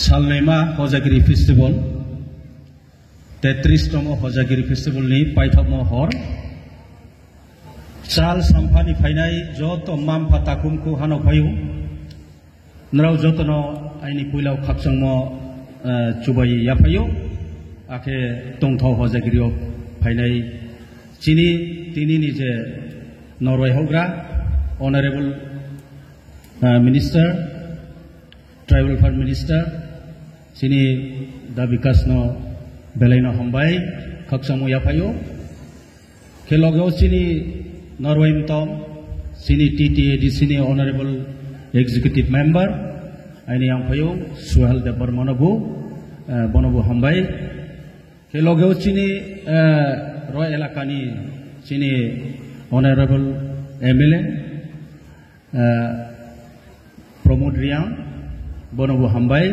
Salnema Hojagiri Festival 33তম Hojagiri Festival ni paithamo hor Sal sampani phainai joto mampa takumku hano phayu Nrau jotono aini puilau khakchangmo chubai yaphayu ake tongthau Hojagiri phainai chini tini ni je Norway hogra Honorable Minister Tribal Affairs Minister sini da Bikasno Belaino Hombai khaksamu yaphayo kelogeo sini Norway tom sini TTAD sini Honorable Executive Member aini yang phayo Suhal de Barmanabu Bonobu Hombai kelogeo sini Roy Elakani sini Honorable MLA Pramod Riang Bonobu Hambai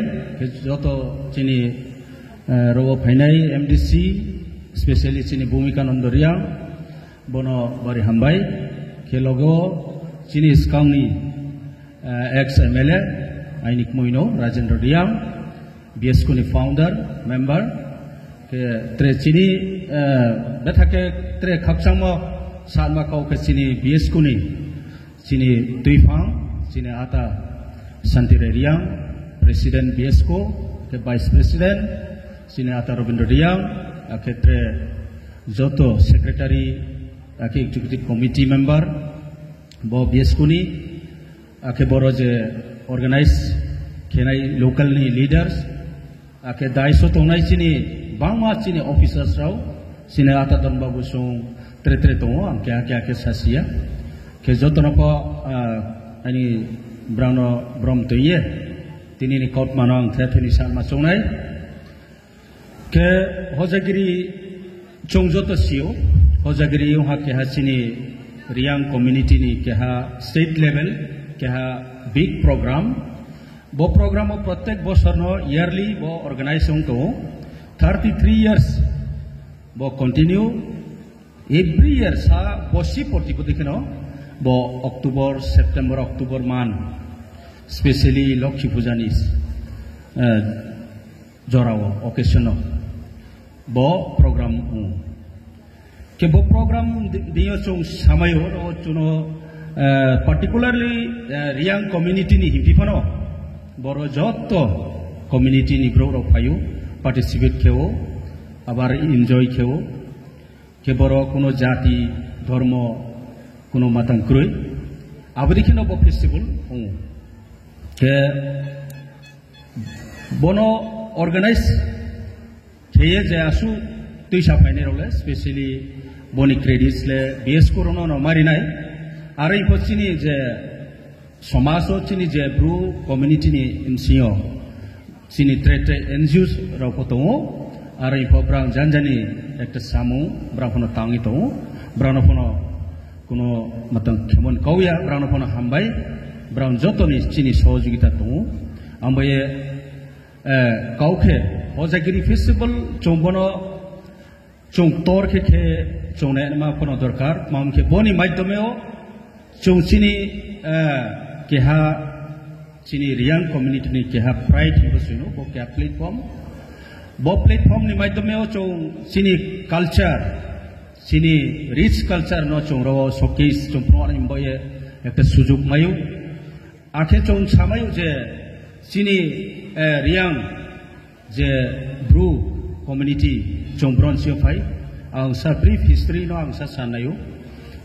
joto sini robo phainai MDC especially sini Bhumika Nando Riang bono bari Hambai kelogo sini skangni ex MLA Ainik Moino Rajendra Riang BSK ni founder member ke tre sini dathake tre khakchangmo salma kau ke sini BSK ni sini Tuifang sini ata Santire Riang Presiden BSK ke Vice President sini ata Robindra Riang aketre joto Secretary ake Executive Committee member bo BSK ni ake boro je organize kenai local ni leaders ake daiso tongnai sini bangma sini officers rau sini ata Donbabu sung tre tongo amke ake sasia ke joto napa ani Brano Brom Toye tini ni kaut manang thethini san masongnai ke Hojagiri chongjoto sio Hojagiri yoha ke ha sini Riang community ni ke ha state level ke ha big program bo program o pratek boshor no yearly bo organization to 33 years bo continue every year sa bosi poti ko dikhno bo October September October man especially Lokhi Pujanis Jorao occasional bo program ke bo program dio chung samayo ro chuno particularly Riang community ni hipipano boro jotto community ni grow ro phayu participate keo abar enjoy keo ke boro kono jati dharma kono matang kroi abadikhino bo festival ke bono organize theye je asu tuisa phaine role especially boni credits le BS korono no marinai arai pochini je somaso chini je bru community ni insio sini trete NGOs ro potongo arai pobrang janjani ekta samu brafono tangi to brano fono kono matang khemon kauya brano fono hambai brown jotoni chini sohojogita to ambaye kauke Hojagiri Festival chongbono chong tor ke chongne ma kono dorkar mam ke boni maiddomeo chong chini ke ha chini Riang community ni ke ha pride hibosino bo ke platform ni maiddomeo chong chini culture chini rich culture no chong ro showcase chong pro ani boye ekta sujog mayu ake chong samayu je sini Riang je bru community chong bronze phai ang sa brief history no ang sa sanayo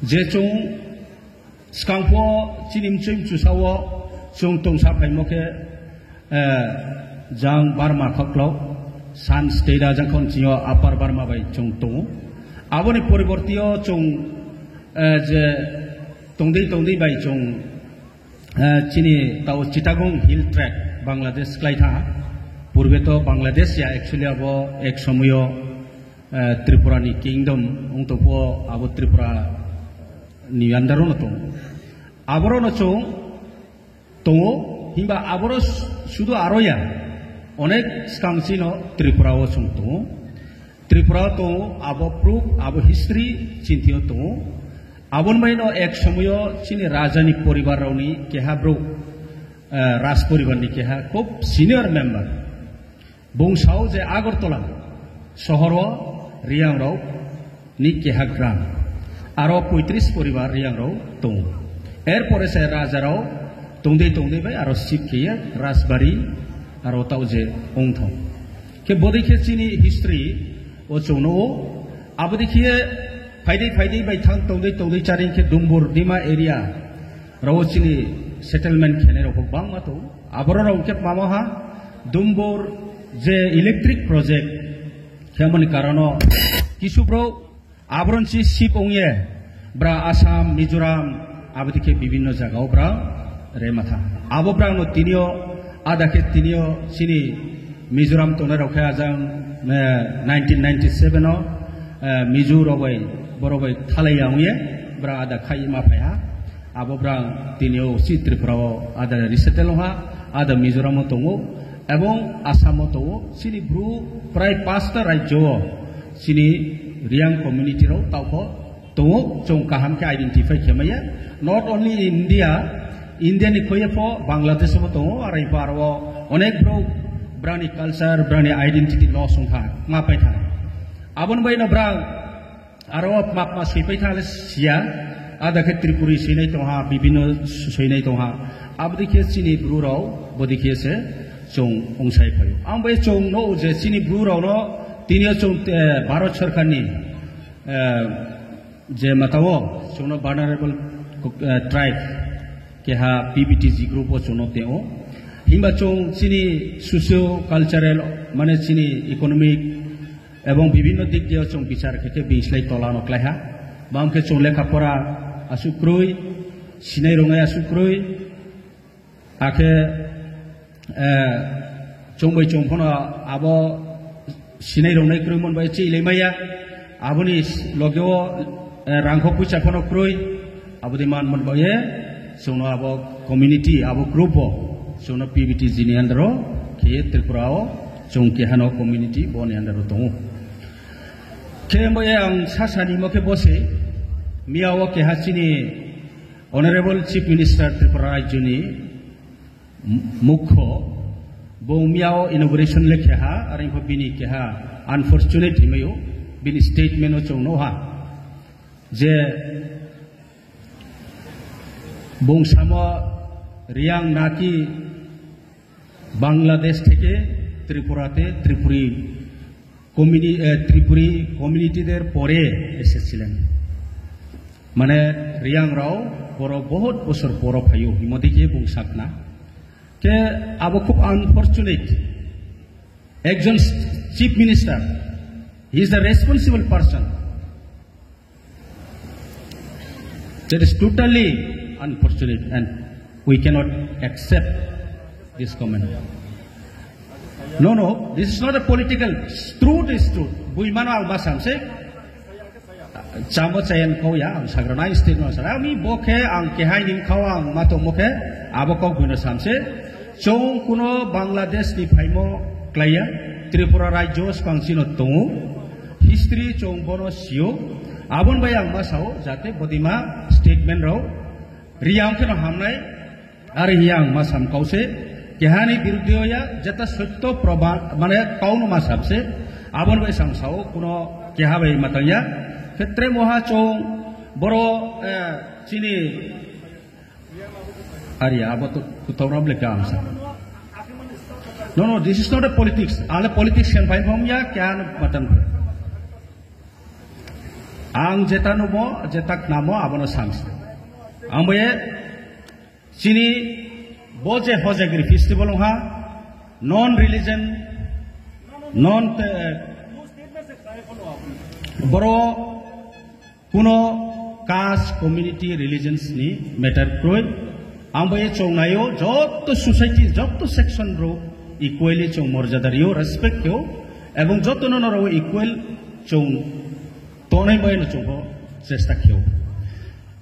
je chong skangpo chinim chim chusawo chong tong sa phai moke jang Burma khaklo san state jang kon chio upper Burma bai chong tong aboni poribortio chong je tongdei bai chong chini tau Chittagong hill track Bangladesh klaitha purbe to Bangladesh ya actually abo ek samoyo Tripura ni kingdom ungto po abo Tripura ni andaro no to aboro no chong tongo himba aboro sudu aroya onek stangsi no Tripura o chong to Tripura to abo proof abo history chintio to abon maino ek samoyo chini rajani poribar rauni keha bro Ras poribar ni keha kop senior member বংশাও যে আগরতলা শহর রিয়াংরাও নি কেহা গ্রাম আরো 35 পরিবার রিয়াংরাও দङ এরপরে সে রাজারাও তংদে তংদে by আরো শিবকেয়ে রাজবাড়ি আরো তাও যে অংথং কে বদিকে চিনি হিস্ট্রি ও চৌনো আবো দেখিয়ে ফাইদে ফাইদে by Thang তংদে তংদে চারিং K দুম্বুর Dima area রাও চিনি সেটেলমেন্ট খেনে রাও বাং মাতো আবর রাও কে মামা দুম্বুর যে ইলেকট্রিক প্রজেক্ট কেমন কারণ কিছু ব্রো আবরণ চি শিপ ওংয়ে ব্রা আসাম মিজোরাম আবদিকে বিভিন্ন জায়গাও ব্রা রে মাথা আবো ব্রা নো তিনিও আদাকে তিনিও চিনি মিজোরাম তোনে রখে আজাং 1997 মিজো রবাই বরবাই থালাই আংয়ে ব্রা আদা খাই মাফায়া আবো ব্রা তিনিও চি ত্রিপুরাও আদা রিসেটেল হা আদা মিজোরাম তঙ্গো এবং আসাম তঙ্গো চিনি ব্রু প্রায় 5টা রাজ্য চিনি রিয়াং কমিউনিটি রাও তাও তঙ্গো চং কাহাম কে আইডেন্টিফাই খেমাইয়া নট অনলি ইন্ডিয়া ইন্ডিয়ানি খয়ে বাংলাদেশ তঙ্গো আর এই পারো অনেক ব্রো ব্রানি কালচার ব্রানি আইডেন্টিটি লস সংখা মাপাই থাকে আবন বাইনা ব্রা আরো মাপমা সইপাই থাকে সিয়া আদাকে ত্রিপুরি সৈনাই তহা বিভিন্ন সৈনাই তহা আবদিকে চিনি ব্রুরাও বদিকেছে চং অংসাই ফায় আম বাই চং নো যে চিনি ব্রুরাও ন তিনিও চং ভারত সরকারনি যে মাতাও চং ভার্নারেবল ট্রাইব কেহা পিবিটিজি গ্রুপ চং তেও হিমবা চং চিনি সোশিও কালচারেল মানে চিনি ইকোনমিক এবং বিভিন্ন দিক দিয়ে চং বিচার খেকে বিসলাই তলা নকলাইহা বামকে চং লেখাপড়া আসুক্রুই সিনাই রঙাই আসুক্রুই আখে চংবাই চংফন আবো সিনাই রঙাই ক্রুই মনবাই চিলেমাইয়া আবনি লগেও রাংখ পুইসা ফন ক্রুই আবদি মান মনবায়ে চংনো আবো কমিউনিটি আবো গ্রুপ চংনো পিবিটি জিনি আন্দারো খেয়ে ত্রিপুরাও চং কেহানো কমিউনিটি বনি আন্দারো দङ খেয়ে আं सासानि मखे बसे मियाव केहासिनी अनारेबल चिफ मिनिस्टार त्रिपुरा राज्यनि मुख्य बो मियाव इनोग्रेशन लेखेहा आरो बिनि केहा अनफर्चुनेट हिमयो बिनि स्टेटमेन्ट चौनोहा जे बंसामो रियां नाकी बांग्लादेश থেকে ত্রিপুরাতে ত্রিপুরি কমিউনিটিদের পরে এসেছিলেন মানে রিয়াং রাও বড় বহুত বছর পর ফাইও হিমদিকে বংশাক না কে আবো খুব আনফর্চুনেট একজন chief minister he is the responsible person that is totally unfortunate and we cannot accept this comment No, this is not a political. Truth is truth. Buimano ang masamse. Chamo chayan ko ya ang sagranay state no sara. Mi bokhe ang kehay ning kawa ang mato mokhe abokok buino samse. Chong kuno Bangladesh ni phaimo klaya Tripura rajyo spangsino tongu. History chong bono sio. Abon bayang masao jate bodima statement rao. Riyang keno hamnai ari hiyang masam kause. केहानी विरुद्धया जता सत्य प्रमाण माने काउनो मा सबसे आबन bye सांसाओ कुनो केहा bye मतया क्षेत्रे मोहा चौ बरो चिनी आरिया आबतो कुतौराब लेका आमसा no this is not a politics आले पॉलिटिक्स कैन फाइन फॉर्म या क्यान मतन आं जेता नुबो जेताक नामो आबनो सांसा आमबे चिनी बोजे होजेगिरी फेस्टिवल हा नॉन रिलीजन नॉन बरो कुनो कास्ट कम्युनिटी रिलीजन्स नि मैटर क्रोय आंबे चौनायो जत सोसाइटी जत सेक्शन रो इक्वली चौ मर्यादारियो रेस्पेक्ट क्यों एवं जत नरो इक्वल चौ तोनै बयन चौ चेष्टा क्यों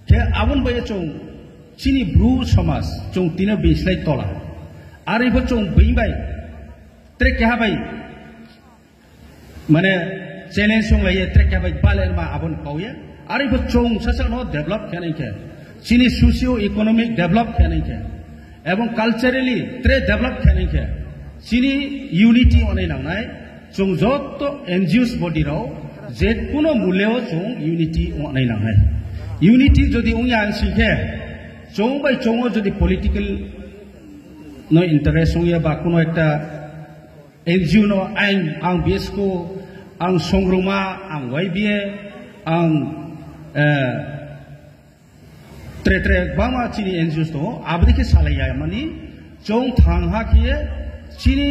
के आबन बय चौ चिनी ब्रू समाज चौ तीन बिस्लाई तोला आरो इबो चौ बैबाय ट्रेक हाबाय माने चैलेंज संलाय ट्रेक हाबाय बालेर मा आबन कावया आरो इबो चौ ससा नो डेभलप खानायके चिनी सोशियो इकोनॉमिक डेभलप खानायके एवं कल्चरली ट्रे डेभलप खानायके chini unity onai nangnai chung jotto NGOs body rao je kuno muleo chung unity onai nangnai unity jodi ungya ansike chung bai chungo jodi political no interest ungya ba kuno ekta NGO no ang BSco ang songruma ang YBA ang tre bama chini NGOs to abdike salaya mani chong thangha kiye chini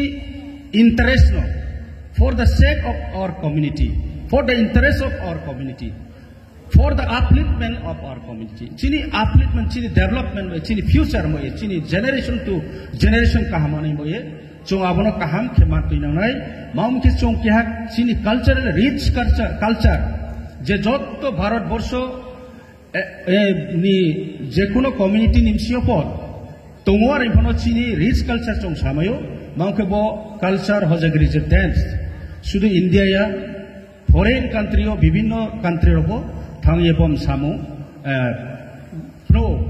interest no for the sake of our community, for the interest of our community, for the upliftment of our community. Chini upliftment, chini development, chini future mo ye, chini generation to generation kahamani mo ye. Chong abono kaham kemat pinanai. Maum ke chong kya chini cultural rich culture. Je jotto Bharat borsho ni je kuno community nimsio por. Tongwar ipono chini rich culture chong samayo. Maum ke bo culture hojagri je dance. Sudu India ya foreign country o bibinno country ro bo thangye bom samu pro.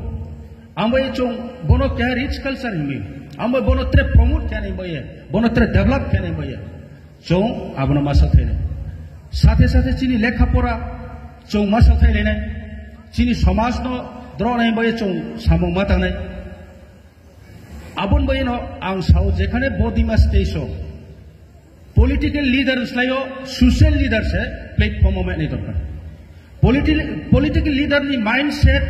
Ambai chong bono kya rich culture himi. Ambai bono tre promote kya nahi boye. Bono tre develop kya nahi boye. Chong abono masa thene. Sathe sathe chini lekha pora chong masa thene nai. Chini samaj no dro nahi boye chong samu mata nai. Abon boye no ang sao jekhane bodima station. Political leaders layo social leaders hai platform mein nahi dorkar. Political leader ni mindset,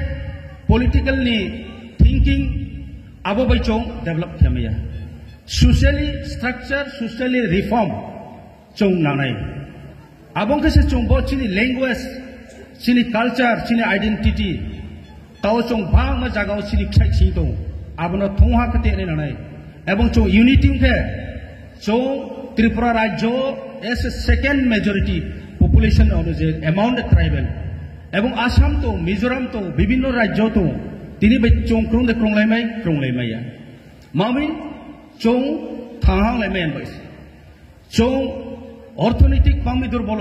political ni thinking abo bai chong develop khamaya. Socially structure, socially reform chong nanai. Abong kese chong bo chini language, chini culture, chini identity tao chong bang ma jagao chini khai chi to abono thongha kate ne nanai. Abong chong unity ke chong Tripura Rajyo as a second majority population অনুযায়ী amount tribal এবং আসাম তো মিজোরাম তো বিভিন্ন রাজ্য তো তিনি বে চং ক্রং লাইমাই মামি চং থাং লাইমাই বাইস চং অর্থনৈতিক পামি দুর্বল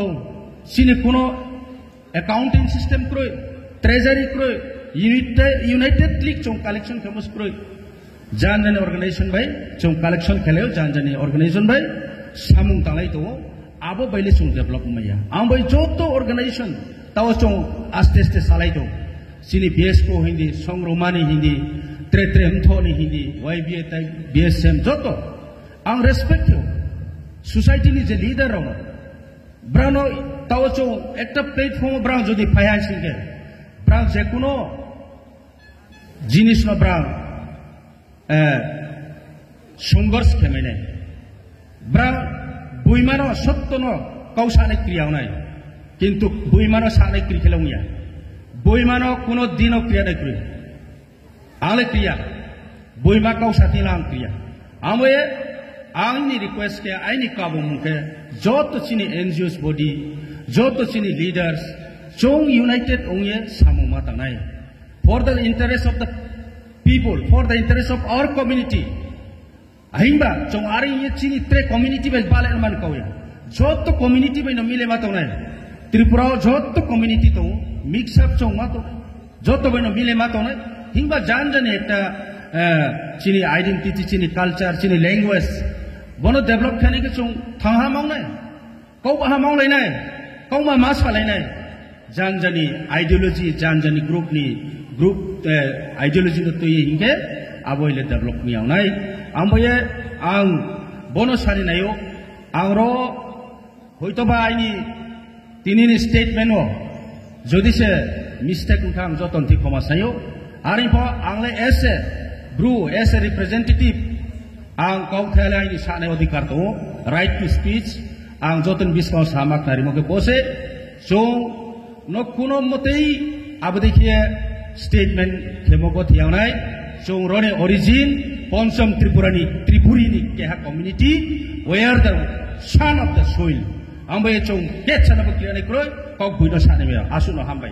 সিনে কোনো অ্যাকাউন্টিং সিস্টেম ক্রয় ট্রেজারি ক্রয় ইউনাইটেড লিগ চং কালেকশন ফেমাস ক্রয় জানজানি অর্গানাইজেশন বাই চং কালেকশন খেলেও জানজানি অর্গানাইজেশন বাই samung talai to abo baile chung develop maya ambai joto organization taw chong aste salai to sini BSco hindi songromani hindi tre mthoni hindi YBA tai BSM joto ang respect yo society ni je leader ro brano taw chong ekta platform brang jodi financing ke brang je kuno jinis no brang সংঘর্ষ খেমেনে bra বুইমানো সত্যনো কৌশানে ক্রিয়াও নাই কিন্তু বুইমানো সানে ক্রি খেলংয়া বুইমানো কোনো দিনও ক্রিয়া নাই ক্রি আলে ক্রিয়া বুইমা কৌশাতি লাং ক্রিয়া আমে আইনি রিকোয়েস্ট কে আইনি কাবু মুকে যত চিনি এনজিওস বডি যত চিনি লিডার্স চং ইউনাইটেড ওংয়ে সামু মাতা নাই for the interest of the people for the interest of our community Ahimba, chong ari ye chini tre community bel balen man kauya. Jotto community bel no mile mato nai. Tripura jotto community to mix up chong mato. Jotto bel no mile mato nai. Himba janjani ekta chini identity, chini culture, chini language. Bono develop khane ke chong thangha maung nai. Kau ha maung lai nai. Kau ma mas palai nai. Janjani ideology, janjani group ideology to ye hingke aboile develop miau nai. Amboye ang bono sani nayo ang ro hoito ba aini tinini statement o jodi se mistake utham joton thi khoma sayo ari po angle ese bru as a representative ang kau thela aini sane adhikar to right to speech ang joton biskau samak nari moke bose so no kuno motei abdikhiye statement themogo thiaunai so rone origin Ponsam Tripurini keha community where the son of the soil. Ambai chong get sana bakliani kroy kau buino sana mea asuno hambai.